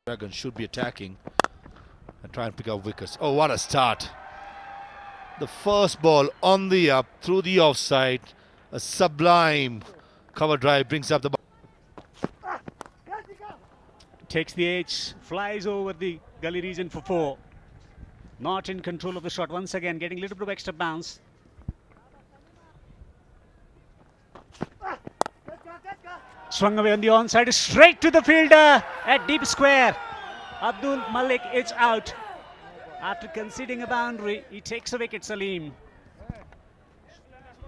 Dragons should be attacking and try and pick up wickets. Oh, what a start. The first ball on the up through the offside. A sublime cover drive brings up the ball. Takes the edge, flies over the gully region for 4. Not in control of the shot once again, getting a little bit of extra bounce. Swung away on the onside, straight to the fielder at deep square. Abdul Malik is out. After conceding a boundary, he takes a wicket, Salim.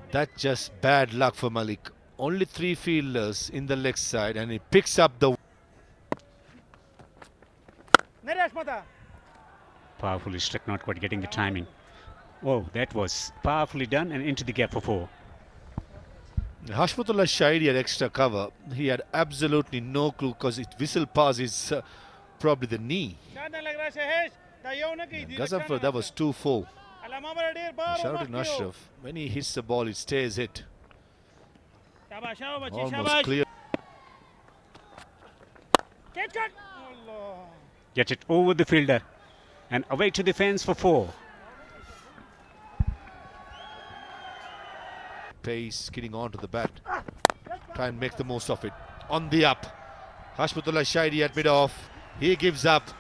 That's just bad luck for Malik. Only 3 fielders in the leg side and he picks up the... Powerfully struck, not quite getting the timing. Oh, that was powerfully done and into the gap for 4. Hashmatullah Shahidi had extra cover. He had absolutely no clue because it whistled past his probably the knee. Gazafar, that was 2-4. Shouting Ashraf, when he hits the ball, it stays hit. Almost clear. Get it over the fielder and away to the fence for 4. Pace getting onto the bat. Try and make the most of it. On the up. Hashmatullah Shahidi at mid-off. He gives up.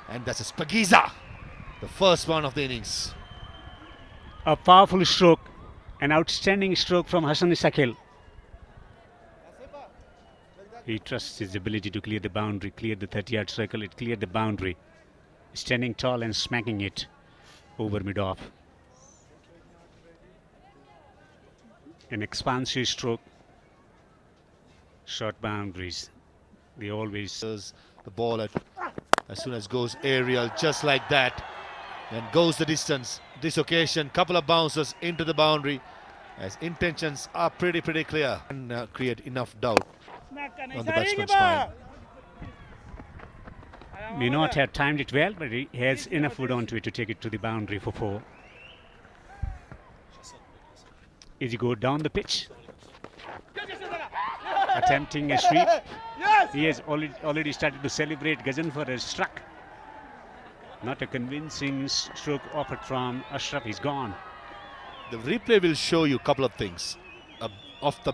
And that's a Spagiza. The first one of the innings. A powerful stroke, an outstanding stroke from Hassan Shakil. He trusts his ability to clear the boundary, clear the 30-yard circle. It cleared the boundary, standing tall and smacking it over mid-off. An expansive stroke, short boundaries. They always... The ball as soon as goes aerial, just like that. And goes the distance. This occasion, couple of bounces into the boundary. As intentions are pretty clear. And create enough doubt on the batsman's mind. May not have timed it well, but he has enough wood onto it to take it to the boundary for 4. As he goes down the pitch, attempting a sweep. He has already started to celebrate. Gazanfar has struck. Not a convincing stroke offered from Ashraf. He's gone. The replay will show you a couple of things. Off the...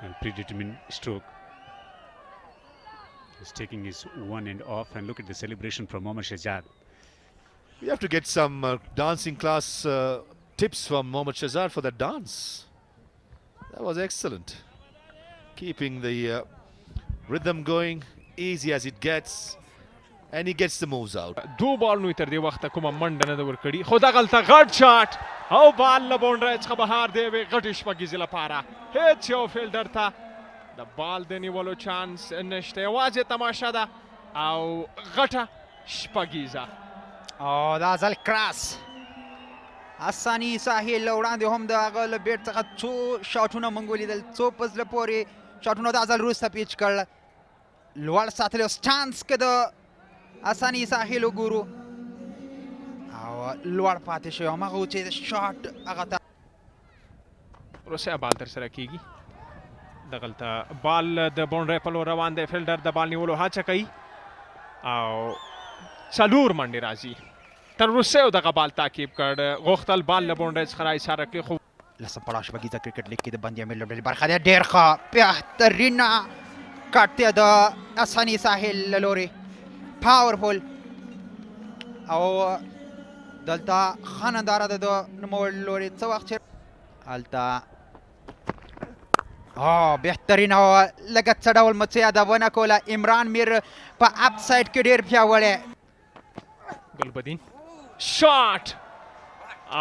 And predetermined stroke. He's taking his one end off, and look at the celebration from Mohammad Shahzad. We have to get some dancing class tips from Mohammad Shahzad for that dance. That was excellent. Keeping the rhythm going, easy as it gets, and he gets the moves out. دو بال نو تر دې وخت کومه منډه نه ور کړی خو دا غلطه غټ شاټ او بال له بونډره څخه بهار دی وی غټ شپږیز لپاره هیڅ یو فیلډر ته د بال د نیولو چانس نشته یوازې تماشا ده او غټه شپږیزه او دا ځل کراس اساني ساحل وړاندې هم د هغه له بیټ څخه څو شاټونه موږ ولیدل څو په زړه پورې شاټونه دا ځل وروسته پیچ کړل لوړ ساتلی سټانس کې د اساني ساحل وګورو او لوړ پاتې شوی هماغه و چې د شاټ هغه ته وروستی بال ترسره کیږي دغلته بال د بونډرۍ په لور روان دی فیلډر د بال نیولو هڅه کوي او څلور منډې راځي تر وروستیو دغه بال تعقیب کړ غوښتل بال له بونډرۍ څخه راایساره کړي خو لسم پړاو شپږیزه کرکټ لیګ کې د بندیا ملي لوبډلې برخه دی ډېر ښه بهترینه کټ دی د اساني ساحل له لورې پاورفول او دلته ښه ننداره ده د نوموړي لورې څه وخت چې هلته بهترینه لږه څه ډول مو څه یادونه کوله عمران میر په اپ سایډ کې ډېر پیاوړی ګلبدین شاټ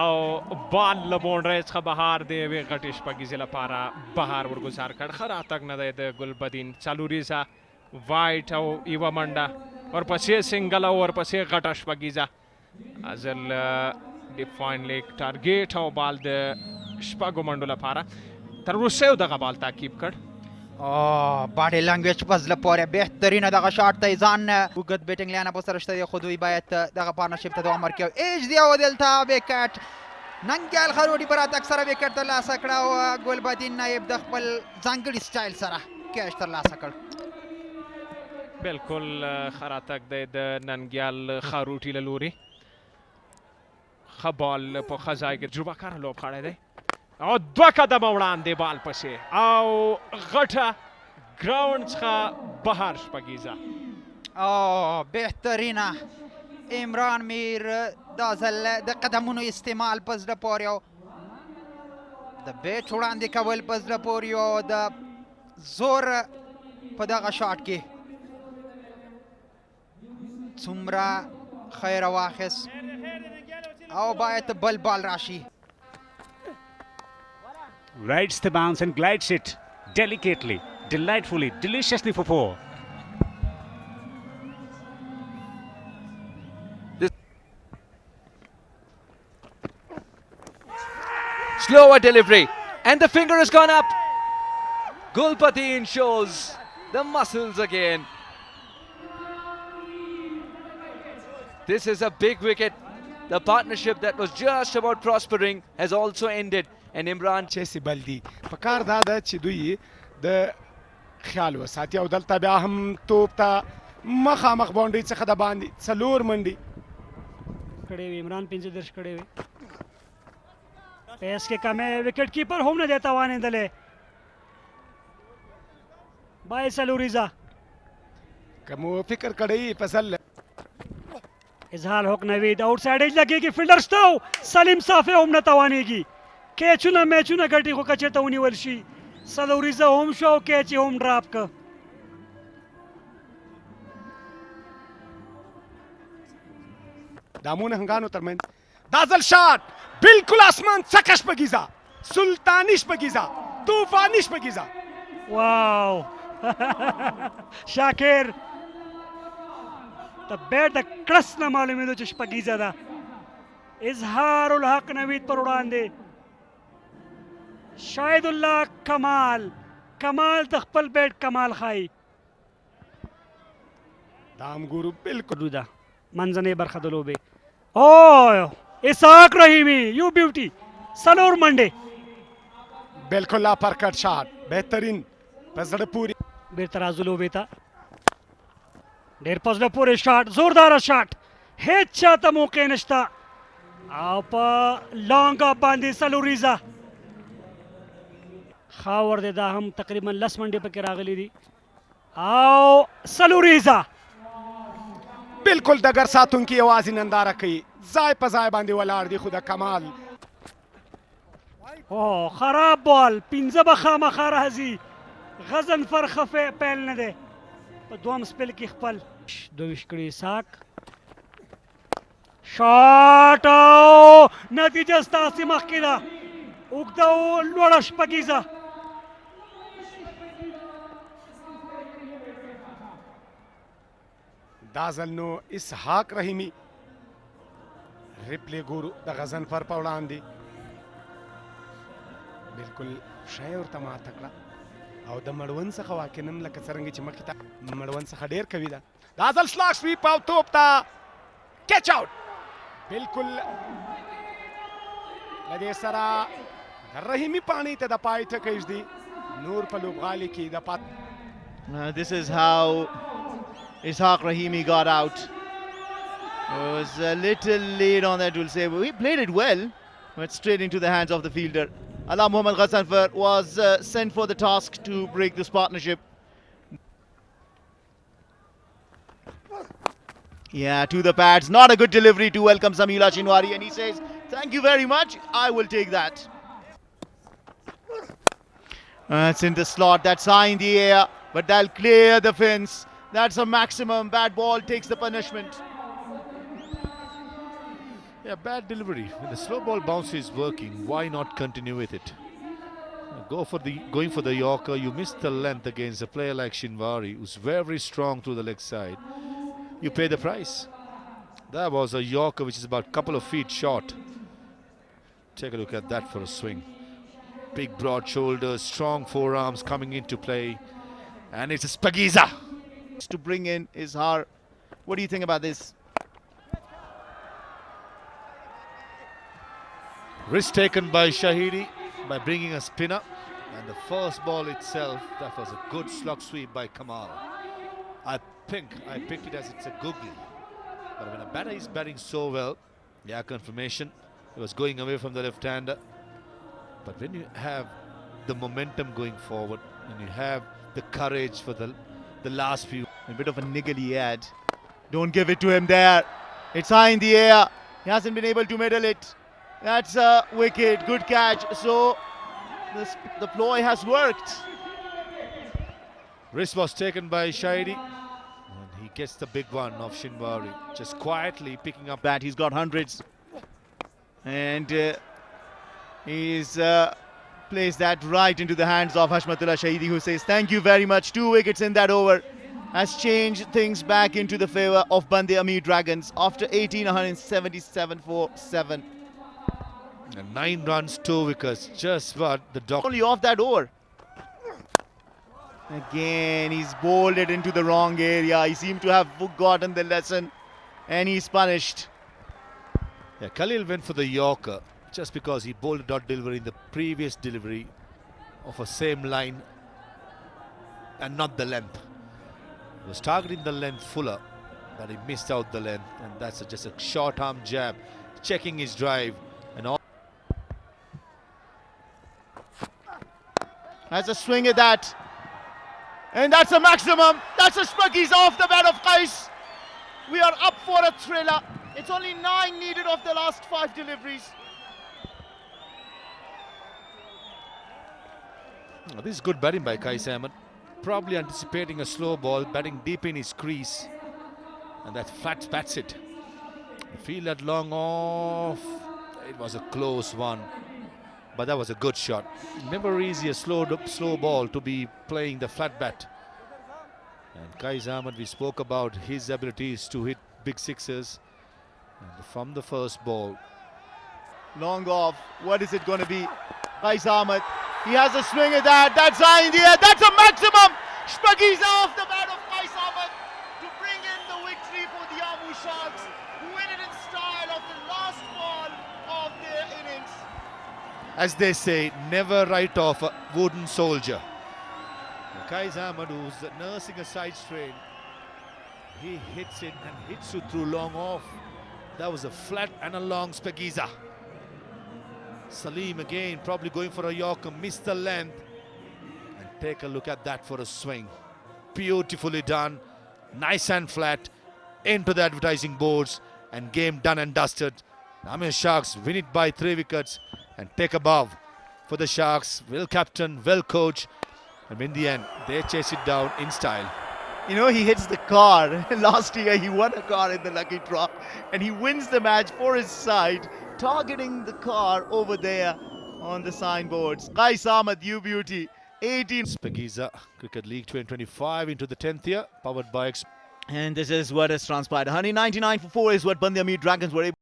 او بال له بونډرۍ څخه بهار دی یوې غټې شپږیزې لپاره بهار ورګزار کړ ښه راتګ نه دی د ګلبدین څلوریزه وایټ او یوه منډه ورپسې سنګل او ورپسې غټه شپږیزه ازل ډیفاین لیګ ټارګیټ او بال د شپږو منډو لپاره تر وروستیو دغه بال تعقیب کړ باډي لنګویج په زړه پورې بهترینه دغه شاټ ته یې ځان اوږد بیټینګ لیانه په سره شته دی خو دوی باید دغه پارتنرشپ ته دوام ورکړي ایچ دی او دلته وکټ ننګیال خروټي پر اکثره وکټ ترلاسه کړه او ګلبدین نایب د خپل ځانګړي سټایل سره کیچ ترلاسه کړ. بالکل خراتک د ننګیال خاروټي له لوري ښه بال په ښه ځای کې تجربه کاره لوب کړی دی او 2 قدمه وړاندې بال پسې او غټه ګراوند څخه بهر شپږیزه. او بهترینه عمران میر دا ځل د قدمونو استعمال په زړه پورې او د بیټ وړاندې کول په زړه پورې او د زور په دغه شاټ کې څومره خیر واخیست او باید بل بال راشي. Rides the bounce and glides it delicately, delightfully, deliciously for 4. Slower delivery, and the finger has gone up. Gulbadin shows the muscles again. This is a big wicket. The partnership that was just about prospering has also ended, and Imran چیسي بل دي په کار دا ده چې دوی د خیال وساتي او دلته بیا هم توپ ته مخامخ باونډري څخه د باندې 4 منډي کړې وي عمران 15 کړې وي پیس کې کمه وکټ کیپر هم نه دیتا وانه دله بای سلوریزا کوم فکر کړی فصل اظهار حق نوید آؤٹ سائڈ ایج لگेगी fielder ستو سلیم صافی هم نه توانېږي کیچونه میچونه ګټي خو کچته ونیول شي سلوریزا هم شو کیچ هم ډراپ ک دامونه هنګانو ترمن دازل شاٹ بالکل اسمان څخه شپږیزه سلطانی شپږیزه طوفانی شپږیزه واو شاکر د بیټ د کړس نه معلومېدو چې شپږیزه ده اظهار الحق نوید پر وړاندې شاهد الله کمال د خپل بیټ کمال ښایي دام ګورو بالکل ده منځنۍ برخه د لوبې او اسحاق رحیمي یو بیوټي سلور منډې بالکل لا پرکټ شاٹ بهترین په زړه پوری بیرته راځو لوبې ته ډېر په زړه پورې شاټ زورداره شاټ هیڅ چاته موقع نشته او په لانګ اپ باندې سلوریزا خاور دی دا هم تقریبا 10 منډې پکې راغلي دي او سلوریزا بالکل دګر ساتونکي یوازې ننداره کوي ځای په ځای باندې ولاړ دي خو د کمال او خراب بال 15 به خامخا راځي غضنفر ښه پیل نه دی په دوم سپیل کې خپل 22 کړي اسحاق شاټ او نتیجه ستاسې مخکې ده اوږده او لوړه شپږیزه دا ځل نو اسحاق رحیمي ریپلی ګورو د غضنفر په وړاندې بالکل شی ورته ماته کړه او د مړوند څخه واقعا لکه څرنګه چې مخکې ته مړوند څخه ډېر قوي ده دا ځل سلاک سویپ او توپ ته کیچ آوټ بالکل له دې سره د رحیمي پاڼۍ ته د پای ټکی ږدي نور په لوبغالي کې د پات This is how Ishaq Rahimi got out. It was a little late on that, we'll say. But he played it well, but straight into the hands of the fielder. Ala Muhammad Ghazanfar was sent for the task to break this partnership. Yeah, to the pads. Not a good delivery to welcome Samila Shinwari. And he says, thank you very much. I will take that. It's in the slot. That's high in the air. But they'll clear the fence. That's a maximum. Bad ball takes the punishment. Yeah, bad delivery. When the slow ball bounce is working, why not continue with it? Going for the Yorker, you miss the length against a player like Shinwari, who's very strong to the leg side. You pay the price. That was a Yorker which is about a couple of feet short. Take a look at that for a swing. Big broad shoulders, strong forearms coming into play. And it's a Spagiza. To bring in Izhar. What do you think about this? Risk taken by Shahidi by bringing a spinner. And the first ball itself, that was a good slog sweep by Kamal. I picked it as it's a googly. But when a batter is batting so well, yeah, confirmation. He was going away from the left-hander. But when you have the momentum going forward, and you have the courage for the last few. A bit of a niggly ad. Don't give it to him there. It's high in the air. He hasn't been able to middle it. That's a wicket. Good catch. So the ploy has worked. Risk was taken by Shahidi. And he gets the big one of Shinwari. Just quietly picking up. Bat. He's got hundreds. And he's placed that right into the hands of Hashmatullah Shahidi, who says thank you very much. 2 wickets in that over has changed things back into the favour of Bande Amir Dragons after 1,877 for 7. And 9 runs, 2 wickets. Just what the doctor. Only off that over. Again, he's bowled it into the wrong area. He seemed to have forgotten the lesson and he's punished. Yeah, Khalil went for the Yorker just because he bowled a dot delivery in the previous delivery of a same line and not the length. He was targeting the length fuller, but he missed out the length, and that's just a short arm jab, checking his drive and all. Has a swing at that. And that's a maximum. That's a spuggies off the bat of Qais. We are up for a thriller. It's only 9 needed of the last 5 deliveries. Oh, this is good batting by Qais Ahmed. Probably anticipating a slow ball, batting deep in his crease. And that flat bats it. The field at long off. It was a close one. But that was a good shot. Never easy a slow ball to be playing the flat bat. And Qais Ahmed, we spoke about his abilities to hit big sixes. And from the first ball. Long off. What is it going to be? Qais Ahmed. He has a swing at that. That's high in the air. That's a maximum. Spuggies off the bat of Qais Ahmed to bring in the victory for the Ammu Sharks, who win it in style of the last ball of their innings. As they say, never write off a wooden soldier. Qais Ahmed, who's nursing a side strain, he hits it and hits you through long off. That was a flat and a long Spagiza. Salim again probably going for a Yorker, missed the length. And take a look at that for a swing. Beautifully done, nice and flat, into the advertising boards, and game done and dusted. Amir Sharks win it by 3 wickets and take above for the Sharks. Well captain, well coach, and in the end they chase it down in style. You know, he hits the car. Last year he won a car in the lucky draw and he wins the match for his side, targeting the car over there on the signboards. Qais Ahmed, you beauty. 18. Spagiza Cricket League 2025 into the 10th year, powered by And this is what has transpired. 199 for 4 is what Bande Amir Dragons were able